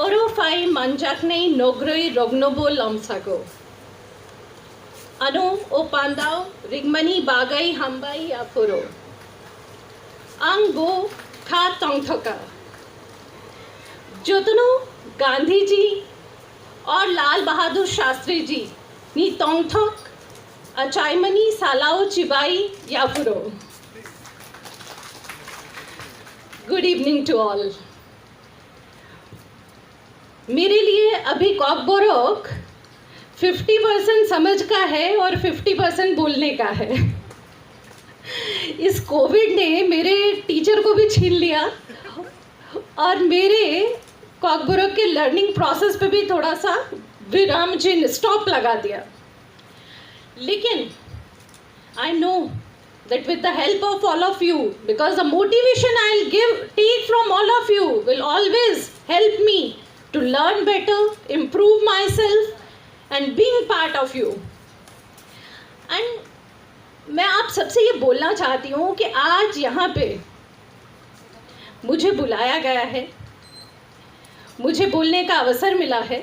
Orofai manjaknei nogroi rognobo lomsago. Ano opandao rigmani bagai hambai afuro. Angbo kha tongthoka. जोतनो Gandhi ji और लाल बहादुर शास्त्री जी नी तोंगथोक अचाइमनी सालाओ चिबाई याफुरो. Good evening to all. मेरे लिए अभी कॉकबोरोक 50% समझ का है और 50% बोलने का है. इस कोविड ने मेरे टीचर को भी छीन लिया और मेरे कॉकबोरोक के लर्निंग प्रोसेस पे भी थोड़ा सा विराम चिन्ह स्टॉप लगा दिया. लेकिन I know that with the help of all of you, because the motivation I'll take from all of you will always help me to learn better, improve myself and being part of you. And मैं आप सबसे ये बोलना चाहती हूँ कि आज यहाँ पे मुझे बुलाया गया है, मुझे बोलने का अवसर मिला है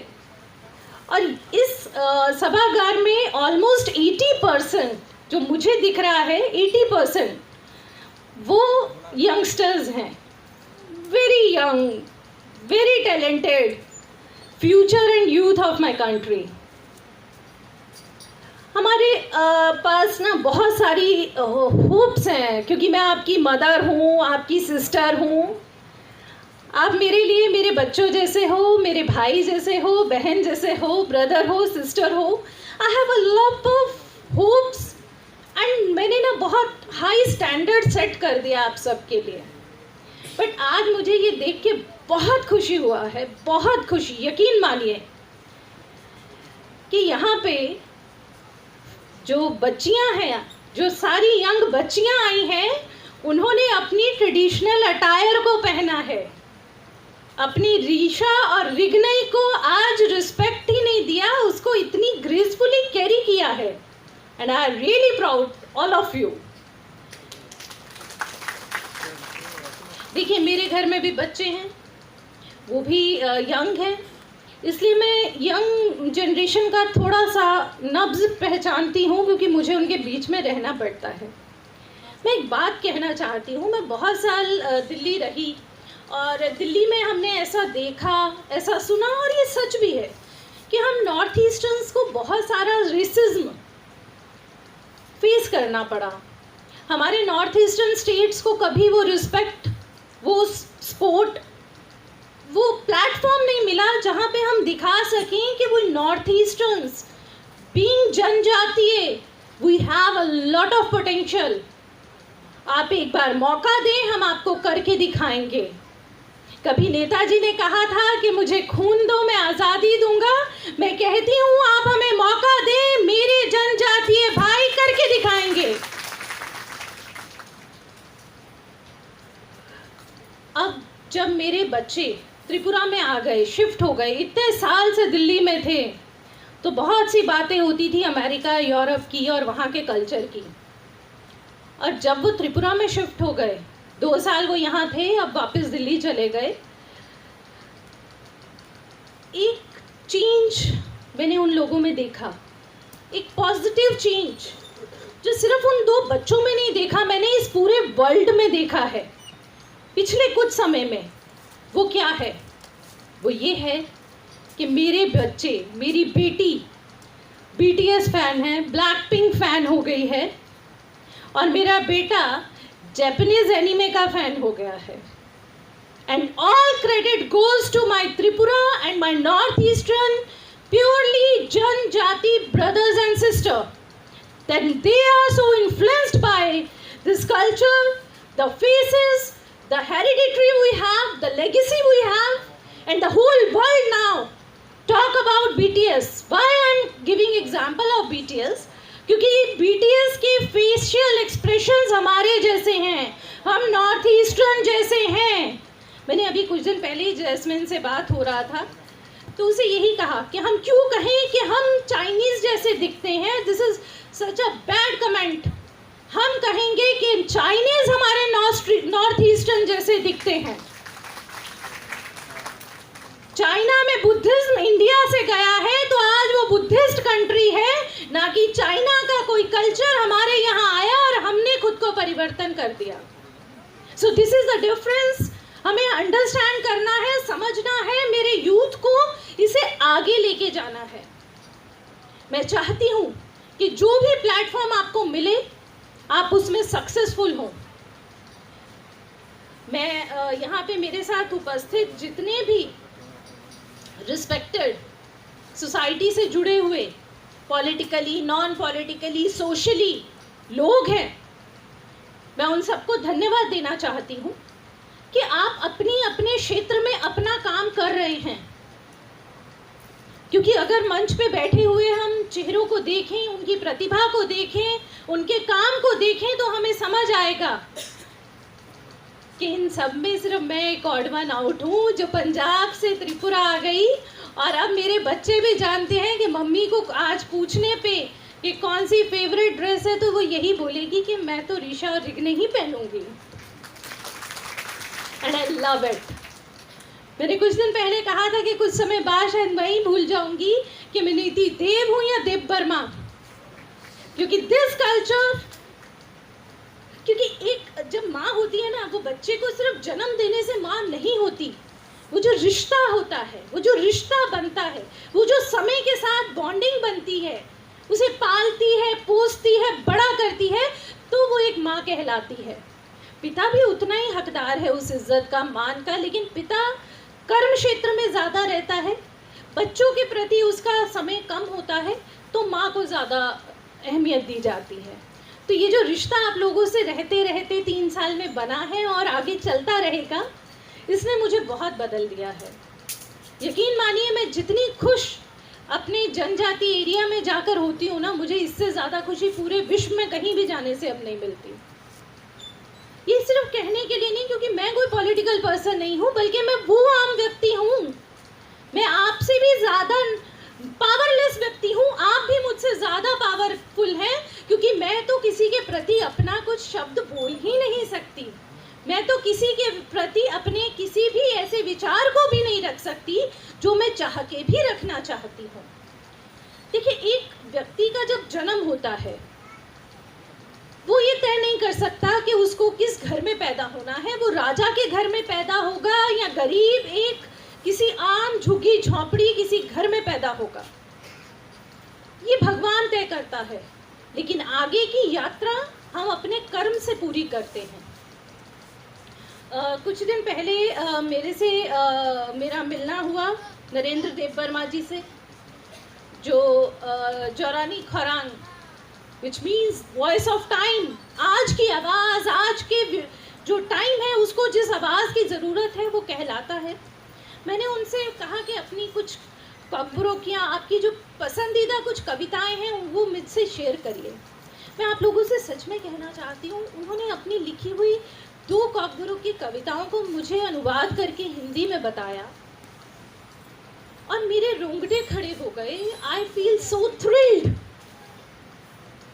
और इस सभागार में ऑलमोस्ट 80% जो मुझे दिख रहा है 80% वो यंगस्टर्स हैं. Very young, very talented, future and youth of my country. हमारे पास ना बहुत सारी होप्स हैं क्योंकि मैं आपकी मदर हूँ, आपकी सिस्टर हूँ. आप मेरे लिए मेरे बच्चों जैसे हो, मेरे भाई जैसे हो, बहन जैसे हो, ब्रदर हो, सिस्टर हो. I have a lot of hopes and मैंने ना बहुत हाई स्टैंडर्ड सेट कर दिया आप सबके लिए. बट आज मुझे ये देख के बहुत खुशी हुआ है, बहुत खुशी. यकीन मानिए कि यहाँ पे जो बच्चियाँ हैं, जो सारी यंग बच्चियाँ आई हैं, उन्होंने अपनी ट्रेडिशनल अटायर को पहना है. अपनी रीशा और रिगनई को आज रिस्पेक्ट ही नहीं दिया, उसको इतनी ग्रेसफुली कैरी किया है. And I am really proud all of you. देखिए मेरे घर में भी बच्चे हैं, वो भी यंग हैं, इसलिए मैं यंग जनरेशन का थोड़ा सा नब्ज़ पहचानती हूँ क्योंकि मुझे उनके बीच में रहना पड़ता है. मैं एक बात कहना चाहती हूँ. मैं बहुत साल दिल्ली रही और दिल्ली में हमने ऐसा देखा, ऐसा सुना और ये सच भी है कि हम नॉर्थ ईस्टर्न्स को बहुत सारा रेसिज्म फेस करना पड़ा. हमारे नॉर्थ ईस्टर्न स्टेट्स को कभी वो रिस्पेक्ट, वो सपोर्ट, वो प्लेटफॉर्म नहीं मिला जहाँ पे हम दिखा सकें कि वो नॉर्थ ईस्टर्न्स बीइंग जनजातीय, we have a lot of potential. आप एक बार मौका दें, हम आपको करके दिखाएंगे. कभी नेताजी ने कहा था कि मुझे खून दो मैं आज़ादी दूंगा. मैं कहती हूँ आप हमें मौका दें, मेरे जनजातीय भाई करके दिखाएंगे. अब जब मेरे बच्चे त्रिपुरा में आ गए, शिफ्ट हो गए, इतने साल से दिल्ली में थे, तो बहुत सी बातें होती थी अमेरिका, यूरोप की और वहाँ के कल्चर की. और जब वो त्रिपुरा में शिफ्ट हो गए, 2 साल वो यहाँ थे, अब वापस दिल्ली चले गए, एक चेंज मैंने उन लोगों में देखा, एक पॉजिटिव चेंज जो सिर्फ उन 2 बच्चों में नहीं देखा, मैंने इस पूरे वर्ल्ड में देखा है पिछले कुछ समय में. वो क्या है? वो ये है कि मेरे बच्चे, मेरी बेटी BTS फैन है, ब्लैक पिंक फैन हो गई है और मेरा बेटा जापानीज एनिमे का फैन हो गया है. And all credit goes to my Tripura and my north eastern purely जनजाति brothers and sister, that they are so influenced by this culture, the faces, the hereditary we have, the legacy we have, and the whole world now talk about BTS. Why I am giving example of BTS? क्योंकि BTS के facial expressions हमारे जैसे हैं, हम north eastern जैसे हैं. मैंने अभी कुछ दिन पहले ही जैस्मिन से बात हो रहा था तो उसे यही कहा कि हम क्यों कहें कि हम चाइनीज़ जैसे दिखते हैं. This is such a bad comment. हम कहेंगे कि चाइनीज़ हमारे नॉर्थ ईस्टर्न जैसे दिखते हैं. चाइना में बुद्धिज्म इंडिया से गया है तो आज वो बुद्धिस्ट कंट्री है, ना कि चाइना का कोई कल्चर हमारे यहाँ आया और हमने खुद को परिवर्तन कर दिया। So this is the difference. हमें अंडरस्टैंड करना है, समझना है, मेरे यूथ को इसे आगे लेके जाना है। मैं चाहती हूँ कि जो भी प्लेटफॉर्म आपको मिले आप उसमें सक्सेसफुल हो। मैं यहाँ पे मेरे साथ उपस्थित जितने भी रिस्पेक्टेड सोसाइटी से जुड़े हुए पॉलिटिकली, नॉन पॉलिटिकली, सोशली लोग हैं, मैं उन सबको धन्यवाद देना चाहती हूँ कि आप अपनी अपने क्षेत्र में अपना काम कर रहे हैं। क्योंकि अगर मंच पे बैठे हुए हम चेहरों को देखें, उनकी प्रतिभा को देखें, उनके काम को देखें तो हमें समझ आएगा कि इन सब में सिर्फ मैं एक ऑड वन आउट हूँ जो पंजाब से त्रिपुरा आ गई। और अब मेरे बच्चे भी जानते हैं कि मम्मी को आज पूछने पे कि कौन सी फेवरेट ड्रेस है तो वो यही बोलेगी कि मैं तो ऋषा और रिग्ने ही पहनूंगी। And I love it. मैंने कुछ दिन पहले कहा था कि कुछ समय बाद शायद मैं ही भूल जाऊंगी कि मैं नीति देव हूँ या देव वर्मा, क्योंकि दिस कल्चर, क्योंकि एक जब माँ होती है ना, वो बच्चे को सिर्फ जन्म देने से माँ नहीं होती। वो जो रिश्ता होता है, वो जो रिश्ता बनता है, वो जो समय के साथ बॉन्डिंग बनती है, उसे पालती है, पोसती है, बड़ा करती है, तो वो एक माँ कहलाती है। पिता भी उतना ही हकदार है उस इज्जत का, मान का, लेकिन पिता कर्म क्षेत्र में ज़्यादा रहता है, बच्चों के प्रति उसका समय कम होता है, तो माँ को ज़्यादा अहमियत दी जाती है। तो ये जो रिश्ता आप लोगों से रहते रहते 3 साल में बना है और आगे चलता रहेगा, इसने मुझे बहुत बदल दिया है। यकीन मानिए, मैं जितनी खुश अपने जनजाति एरिया में जाकर होती हूँ ना, मुझे इससे ज़्यादा खुशी पूरे विश्व में कहीं भी जाने से अब नहीं मिलती। ये सिर्फ कहने के लिए नहीं, क्योंकि मैं कोई पॉलिटिकल पर्सन नहीं हूँ, बल्कि मैं वो आम व्यक्ति हूँ। मैं आपसे भी ज़्यादा पावरलेस व्यक्ति हूँ, आप भी मुझसे ज़्यादा पावरफुल हैं, क्योंकि मैं तो किसी के प्रति अपना कुछ शब्द बोल ही नहीं सकती। मैं तो किसी के प्रति अपने किसी भी ऐसे विचार को भी नहीं रख सकती जो मैं चाह के भी रखना चाहती हूँ। देखिए, एक व्यक्ति का जब जन्म होता है, वो ये तय नहीं कर सकता कि उसको किस घर में पैदा होना है। वो राजा के घर में पैदा होगा या गरीब एक किसी आम झुग्गी झोंपड़ी किसी घर में पैदा होगा, ये भगवान तय करता है। लेकिन आगे की यात्रा हम अपने कर्म से पूरी करते हैं। कुछ दिन पहले मेरा मिलना हुआ नरेंद्र देव वर्मा जी से, जो जौरानी खरांग, which means voice of time, आज की आवाज़, आज के जो टाइम है उसको जिस आवाज़ की ज़रूरत है वो कहलाता है। मैंने उनसे कहा कि अपनी कुछ कब्रों आपकी जो पसंदीदा कुछ कविताएं हैं वो मुझसे शेयर करिए। मैं आप लोगों से सच में कहना चाहती हूँ, उन्होंने अपनी लिखी हुई 2 कब्रों की कविताओं को मुझे अनुवाद करके हिंदी में बताया और मेरे रोंगटे खड़े हो गए। I feel so thrilled.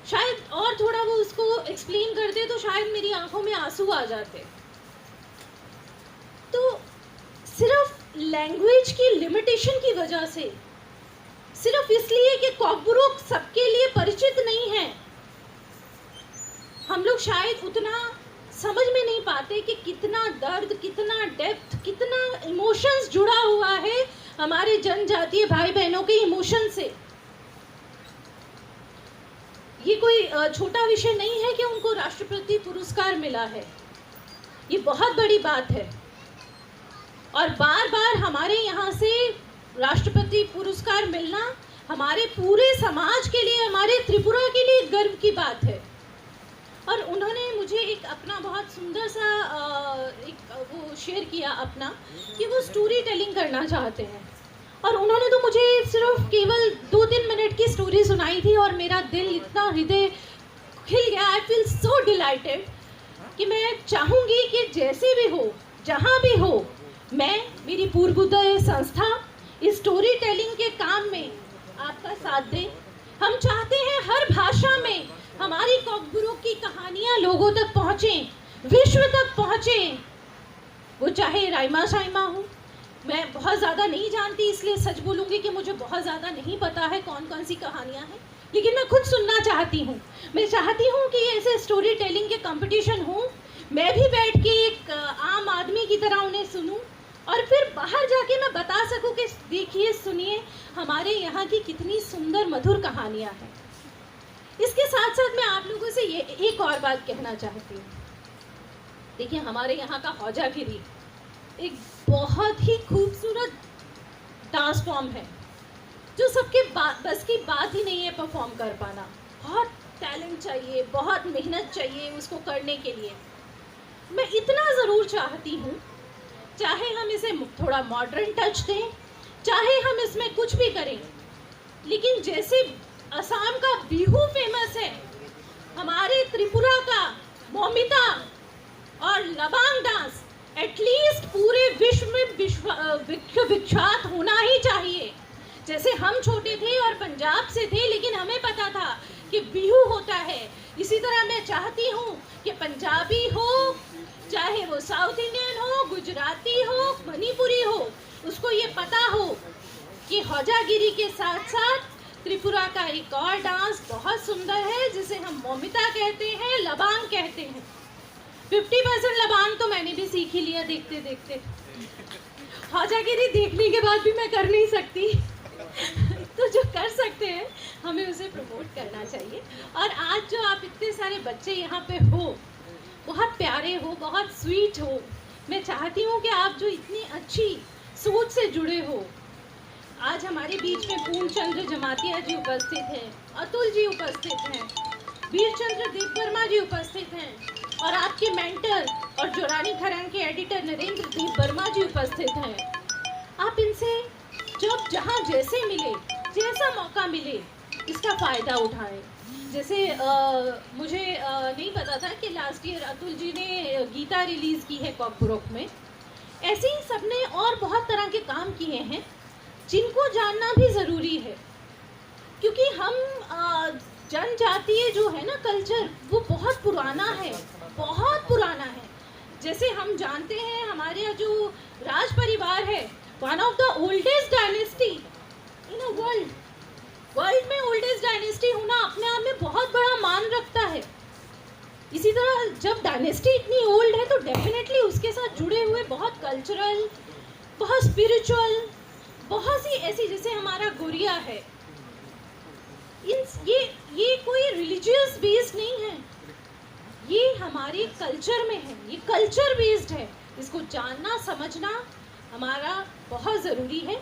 शायद और थोड़ा वो उसको एक्सप्लेन करते तो शायद मेरी आंखों में आंसू आ जाते। तो सिर्फ लैंग्वेज की लिमिटेशन की वजह से, सिर्फ इसलिए कि कॉकब्रुक सबके लिए परिचित नहीं है, हम लोग शायद उतना समझ में नहीं पाते कि कितना दर्द, कितना डेप्थ, कितना इमोशंस जुड़ा हुआ है हमारे जनजातीय भाई बहनों के इमोशन से। ये कोई छोटा विषय नहीं है कि उनको राष्ट्रपति पुरस्कार मिला है, ये बहुत बड़ी बात है। और बार बार हमारे यहाँ से राष्ट्रपति पुरस्कार मिलना हमारे पूरे समाज के लिए, हमारे त्रिपुरा के लिए गर्व की बात है। और उन्होंने मुझे एक अपना बहुत सुंदर सा वो शेयर किया अपना, कि वो स्टोरी टेलिंग करना चाहते हैं। और उन्होंने तो मुझे सिर्फ केवल 2-3 मिनट की स्टोरी सुनाई थी और मेरा दिल इतना, हृदय खिल गया। आई फील सो डिलाइटेड कि मैं चाहूँगी कि जैसे भी हो, जहाँ भी हो, मैं, मेरी पूर्वोदय संस्था इस स्टोरी टेलिंग के काम में आपका साथ दें। हम चाहते हैं हर भाषा में हमारी कॉकब्रुक की कहानियाँ लोगों तक पहुँचें, विश्व तक पहुँचें। वो चाहे राइमा साइमा हो, मैं बहुत ज़्यादा नहीं जानती, इसलिए सच बोलूँगी कि मुझे बहुत ज़्यादा नहीं पता है कौन कौन सी कहानियाँ हैं, लेकिन मैं खुद सुनना चाहती हूँ। मैं चाहती हूँ कि ऐसे स्टोरी टेलिंग के कंपटीशन हो, मैं भी बैठ के एक आम आदमी की तरह उन्हें सुनूं और फिर बाहर जाके मैं बता सकूं कि देखिए, सुनिए, हमारे यहाँ की कितनी सुंदर मधुर कहानियाँ हैं। इसके साथ साथ मैं आप लोगों से ये एक और बात कहना चाहती हूँ। देखिए, हमारे यहाँ का हौजागिरी एक बहुत ही खूबसूरत डांस फॉर्म है जो सबके बस की बात ही नहीं है परफॉर्म कर पाना। बहुत टैलेंट चाहिए, बहुत मेहनत चाहिए उसको करने के लिए। मैं इतना ज़रूर चाहती हूँ, चाहे हम इसे थोड़ा मॉडर्न टच दें, चाहे हम इसमें कुछ भी करें, लेकिन जैसे असम का बिहू फेमस है, हमारे त्रिपुरा का मोमिता और लबांग डांस एटलीस्ट पूरे विश्व में विख्यात होना ही चाहिए। जैसे हम छोटे थे और पंजाब से थे, लेकिन हमें पता था कि बिहू होता है, इसी तरह मैं चाहती हूँ कि पंजाबी हो, चाहे वो साउथ इंडियन हो, गुजराती हो, मणिपुरी हो, उसको ये पता हो कि हौजागिरी के साथ साथ त्रिपुरा का एक और डांस बहुत सुंदर है जिसे हम मोमिता कहते हैं, लबांग कहते हैं। 50% लबांग तो मैंने भी सीख ही लिया देखते देखते। हौजागिरी देखने के बाद भी मैं कर नहीं सकती तो जो कर सकते हैं हमें उसे प्रमोट करना चाहिए। और आज जो आप इतने सारे बच्चे यहाँ पे हो, बहुत प्यारे हो, बहुत स्वीट हो, मैं चाहती हूँ कि आप जो इतनी अच्छी सोच से जुड़े हो, आज हमारे बीच में पूर्णचंद्र जमातिया जी उपस्थित हैं, अतुल जी उपस्थित हैं, वीरचंद्र देववर्मा जी उपस्थित हैं, और आपके मेंटर और जोरानी खरंग के एडिटर नरेंद्र देववर्मा जी उपस्थित हैं। आप इनसे जब जहाँ जैसे मिले, जैसा मौका मिले, इसका फ़ायदा उठाएं। जैसे मुझे नहीं पता था कि लास्ट ईयर अतुल जी ने गीता रिलीज़ की है कॉकब्रोक में। ऐसे ही सबने और बहुत तरह के काम किए हैं जिनको जानना भी ज़रूरी है, क्योंकि हम जनजातीय जो है ना कल्चर, वो बहुत पुराना है, बहुत पुराना है। जैसे हम जानते हैं हमारे यहाँ जो राज परिवार है, one of the oldest dynasty in a world में ओल्डेस्ट डायनेस्टी होना अपने आप में बहुत बड़ा मान रखता है। इसी तरह जब डायनेस्टी इतनी ओल्ड है तो डेफिनेटली उसके साथ जुड़े हुए बहुत कल्चरल, बहुत स्पिरिचुअल, बहुत सी ऐसी, जैसे हमारा गोरिया है, ये कोई रिलीजियस बेस्ड नहीं है, ये हमारे कल्चर में है, ये कल्चर बेस्ड है। इसको जानना समझना हमारा बहुत ज़रूरी है।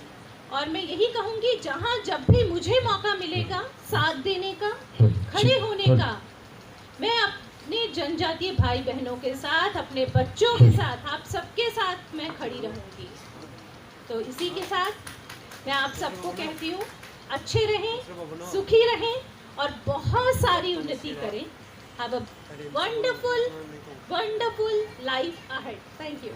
और मैं यही कहूँगी, जहाँ जब भी मुझे मौका मिलेगा साथ देने का, खड़े होने का, मैं अपने जनजातीय भाई बहनों के साथ, अपने बच्चों के साथ, आप सबके साथ मैं खड़ी रहूँगी। तो इसी के साथ मैं आप सबको कहती हूँ, अच्छे रहें, सुखी रहें और बहुत सारी उन्नति करें। Have a wonderful life ahead. Thank you.